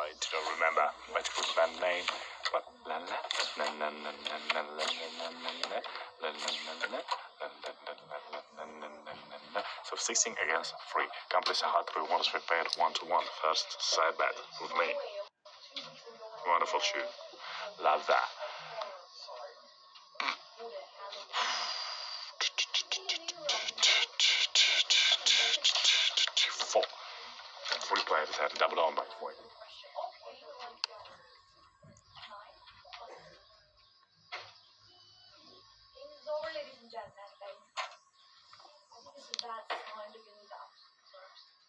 I don't remember what was that name, but so 16 against 3. Complete a hard 3 1 prepared 1-1. First side bet with me. Wonderful shoe. Love that. Four. 3 players had to double on by 4.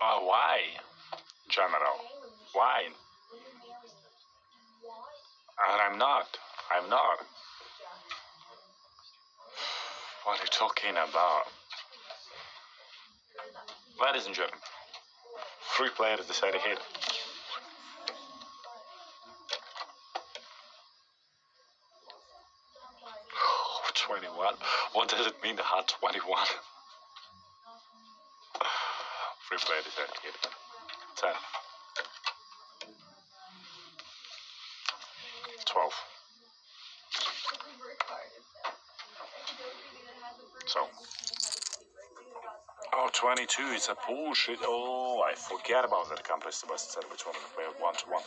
Oh, why? General. Why? And I'm not. What are you talking about? Ladies and gentlemen, 3 players decided hit. 21. What does it mean, the hard 21? 3 players decided hit. 10. 12. So. Oh, 22, it's a bullshit. Oh, I forget about that. Accomplice the best set which one to play 1-1.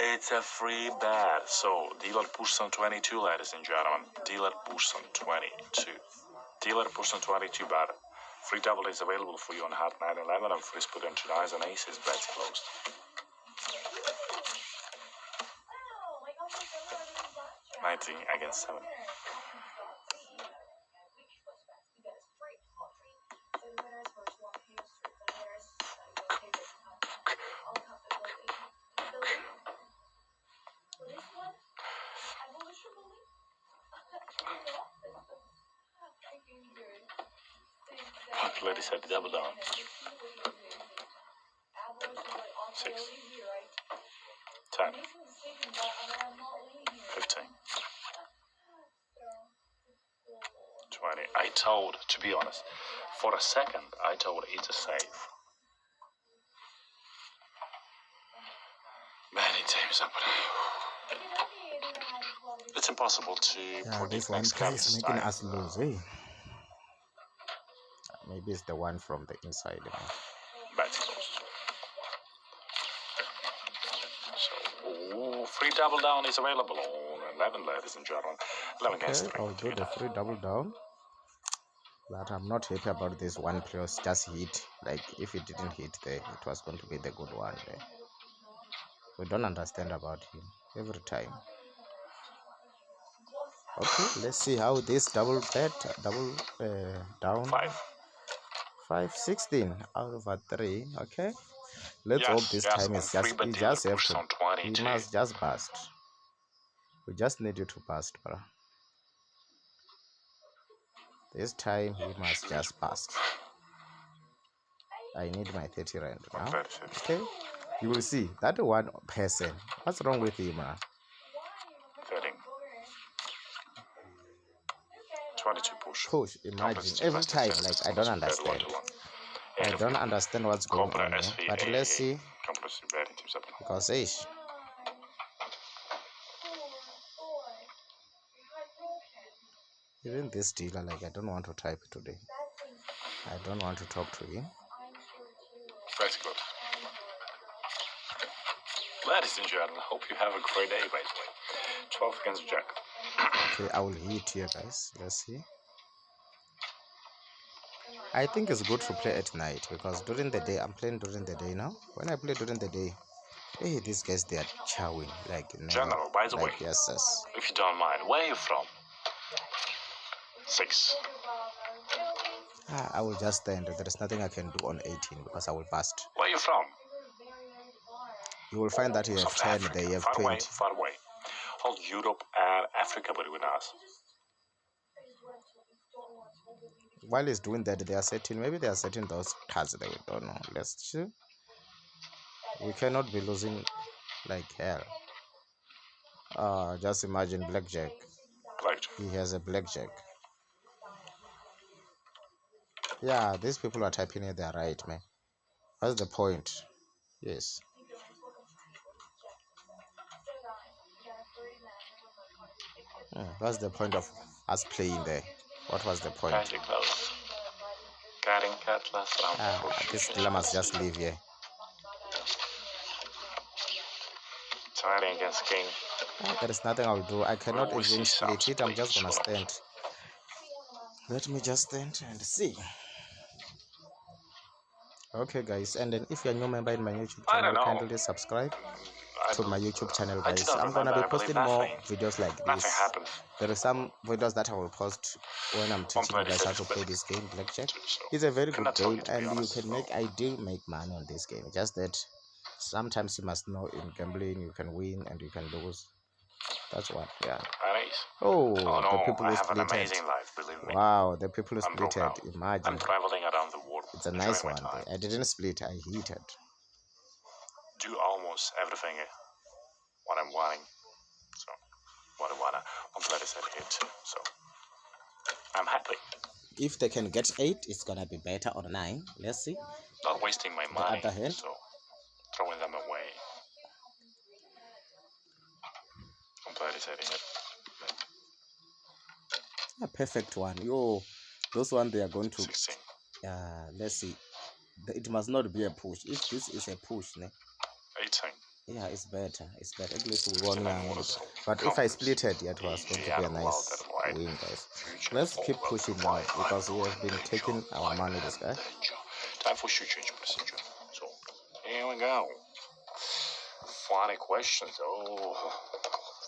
It's a free bet. So, dealer push on 22, ladies and gentlemen. Dealer push on 22. Dealer push on 22 bet. Free double is available for you on hard 9-11 and free split on 2 9s and aces. Bets closed. 19 against 7. Ladies had to double down. 6. 10. 15. 20. I told, to be honest, for a second, I told it's a safe. Many times up. It's impossible to predict this one is making us lose, eh? Maybe it's the one from the inside. Bets closed. So, free double down is available on 11, ladies and gentlemen. 11 against 3. I'll do the free double down. But I'm not happy about this one plus just hit. Like, if it didn't hit there, it was going to be the good one there. We don't understand about him every time. Okay, let's see how this double down 5 16 out of a 3. Okay, let's hope this time is just he just have to he must just bust. We just need you to bust, bro. This time he must just bust. I need my 30 rand now. Okay, you will see that one person. What's wrong with him, man? 13. 22 push. Imagine every time, like, I don't understand. I don't understand what's going on here. But let's see. Because even this dealer, like, I don't want to type today. I don't want to talk to him. That's good. Ladies and gentlemen, hope you have a great day, by the way. 12 against Jack. Okay, I will hit here, guys. Let's see. I think it's good to play at night because during the day, I'm playing during the day now. When I play during the day, hey, these guys, they are chowing like never. General, by the way, yes, if you don't mind, where are you from? 6. I will just stand. There is nothing I can do on 18 because I will bust. Where are you from? You will find that you have 10, Africa. they have far 20. Away, far away. Hold Europe and Africa between us. While he's doing that, they are setting, maybe they are setting those cards that we don't know. Let's see. We cannot be losing like hell. Just imagine Blackjack. He has a Blackjack. Yeah, these people are typing it, they are right, man. What's the point? Yes. What's the point of us playing there? What was the point? Pretty close. Getting Cutlass this dealer must just leave here. Trading against King. There is nothing I'll do. I cannot even split it. I'm just gonna stand. Let me just stand and see. Okay, guys, and then if you're a new member in my YouTube channel, kindly subscribe to my YouTube channel, guys. I'm gonna be posting more videos like this. There are some videos that I will post when I'm teaching you guys how to play this game, Blackjack. It's a very good game, and you can make money on this game. Just that sometimes you must know in gambling you can win and you can lose. That's what, yeah. Oh, no, the people who split it. Wow, the people who split it. Imagine. I'm traveling around the world. It's a nice one. I didn't split, I hit it. Do almost everything what I'm wanting. So, what I wanna. One player said hit. So, I'm happy. If they can get 8, it's gonna be better, or 9. Let's see. Not wasting my money. The other hand. So, throwing them away. One player said hit. A perfect one. Yo, those one they are going to. 16. Let's see. It must not be a push. If this is a push, ne? 18. Yeah, it's better. It's better. At least we won now. But if I split it, it was going to be a nice win, guys. Let's keep pushing now because we have been taking our money, this guy. Time for shoe change procedure. So, here we go. Funny questions. Oh,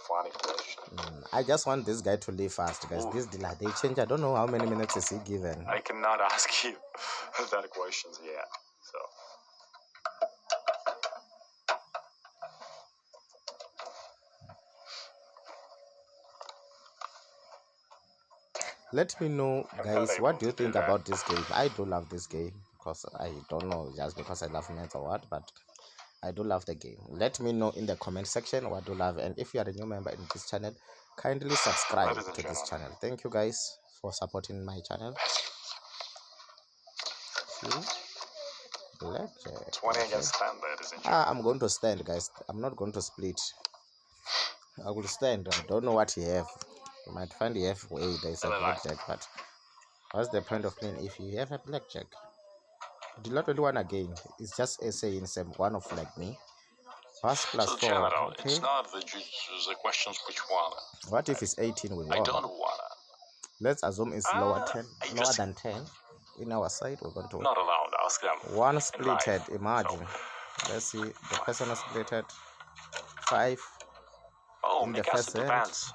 funny questions. I just want this guy to leave fast, guys. This dealer, they change. I don't know how many minutes is he given. I cannot ask you that questions yet. So. Let me know, guys, what do you think about this game? I do love this game because I don't know, just because I love nets or what, but I do love the game. Let me know in the comment section what you love, and if you are a new member in this channel, kindly subscribe to this channel. Thank you guys for supporting my channel. Blackjack. 20 against 10, ladies and gentlemen. I'm going to stand, guys. I'm not going to split. I will stand. I don't know what you have. You might find the halfway there's a blackjack, but what's the point of playing if you have a blackjack? Do not really want again. It's just a saying same one of like me. Pass plus so 4. General, okay. It's not the questions which one. What if it's 18 we won? I don't wanna. Let's assume it's lower than 10. In our side, we're going to not allowed. Ask them. One splitted. Imagine. So. Let's see. The person has splitted 5. Oh, in the first depends.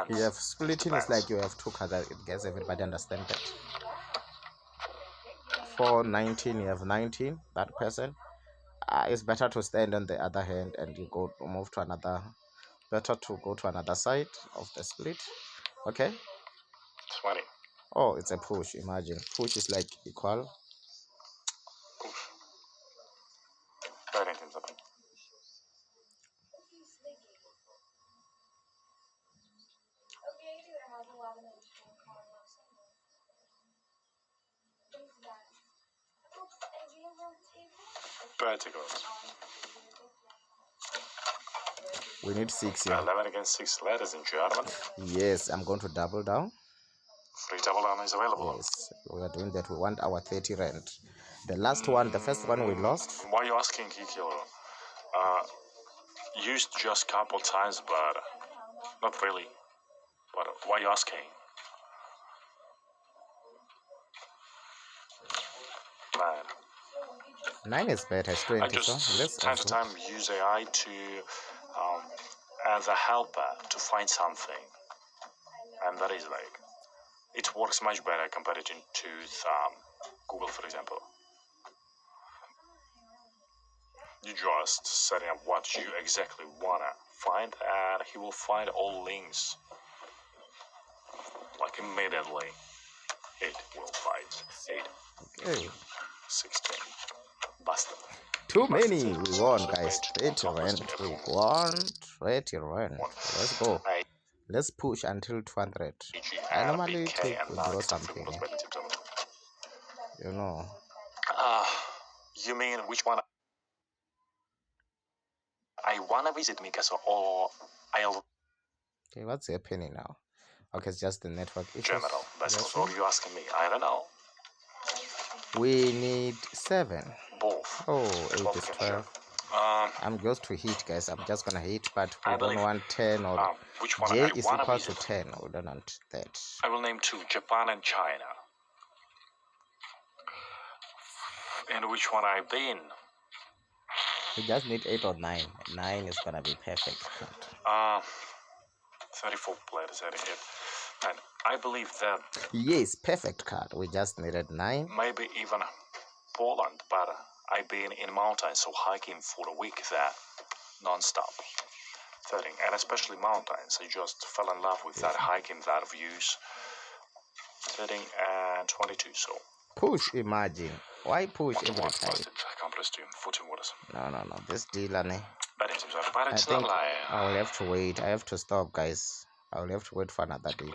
You have splitting is like you have 2 cards. I guess everybody understands that. 4, 19. You have 19. That person. It's better to stand on the other hand and you move to another. Better to go to another side of the split. Okay. 20. Oh, it's a push. Imagine push is like equal. Push. We need 6 here. 11 against 6, ladies and gentlemen. Yes, I'm going to double down. Free double down is available. Yes, we are doing that. We want our 30 rand. The last one, the first one we lost. Why are you asking, Kikilo? Used just couple times, but not really. But why are you asking? Nine is better. It's 20. I just time to time use AI to as a helper to find something, and that is like it works much better compared to Google, for example. You just setting up what you exactly wanna find, and he will find all links like immediately. It will find 8. Okay. 16. Basta. Too many. We won, guys. 30 rand. We won 30 rand. Let's go. Let's push until 200. I normally take withdraw something. You know. You mean which one I wanna visit, Mikasa, or I'll... Okay, what's happening now? Okay, it's just the network issues. General, that's all you asking me. I don't know. We need 7. Both. Oh, 8 is 12. I'm just to hit, guys. I'm just gonna hit, but we don't want 10 or which one J I is wanna equal visit. to 10. We don't want that. I will name 2, Japan and China. And which one I've been? We just need 8 or 9. 9 is gonna be perfect. 34 players at it. And I believe that... Yes, perfect card. We just needed 9. Maybe even Poland, but I've been in mountains, so hiking for a week there, non-stop. 13, and especially mountains. I just fell in love with that hiking, that views. 13 and 22, so... Push, imagine. Why push every time? Accomplice to 14 waters. No. This dealer, ne? But it's not like... I will have to wait. I have to stop, guys. I will have to wait for another deal.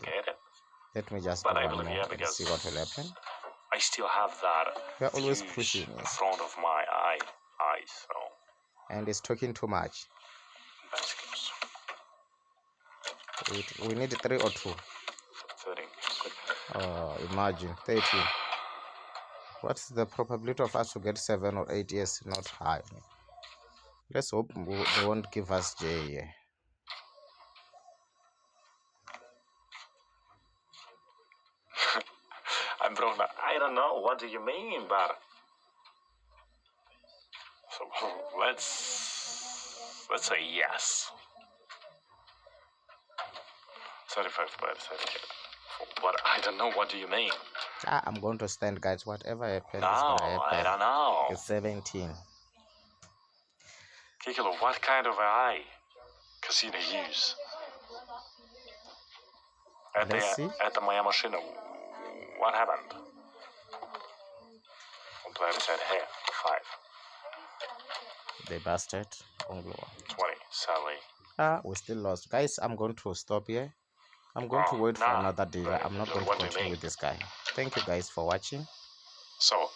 Let me just do one more and see what will happen. I still have that. We're always pushing in front of my eyes, so... And it's talking too much. Wait, we need 3 or 2. 13. Oh, imagine 13. What's the probability of us to get 7 or 8? Yes, not high. Let's hope they won't give us J here. I'm broke. I don't know. What do you mean, but... So let's say yes. 35 players. But I don't know. What do you mean? I'm going to stand, guys. Whatever happens, no, is going to happen. I don't know. It's 17. Kikilo, what kind of eye casino use? At the Maya machine, what happened? One player said, hey, 5. They busted. Only 1. 20, sadly. We still lost. Guys, I'm going to stop here. I'm going to wait for another dealer. I'm not going to continue with this guy. Thank you guys for watching. So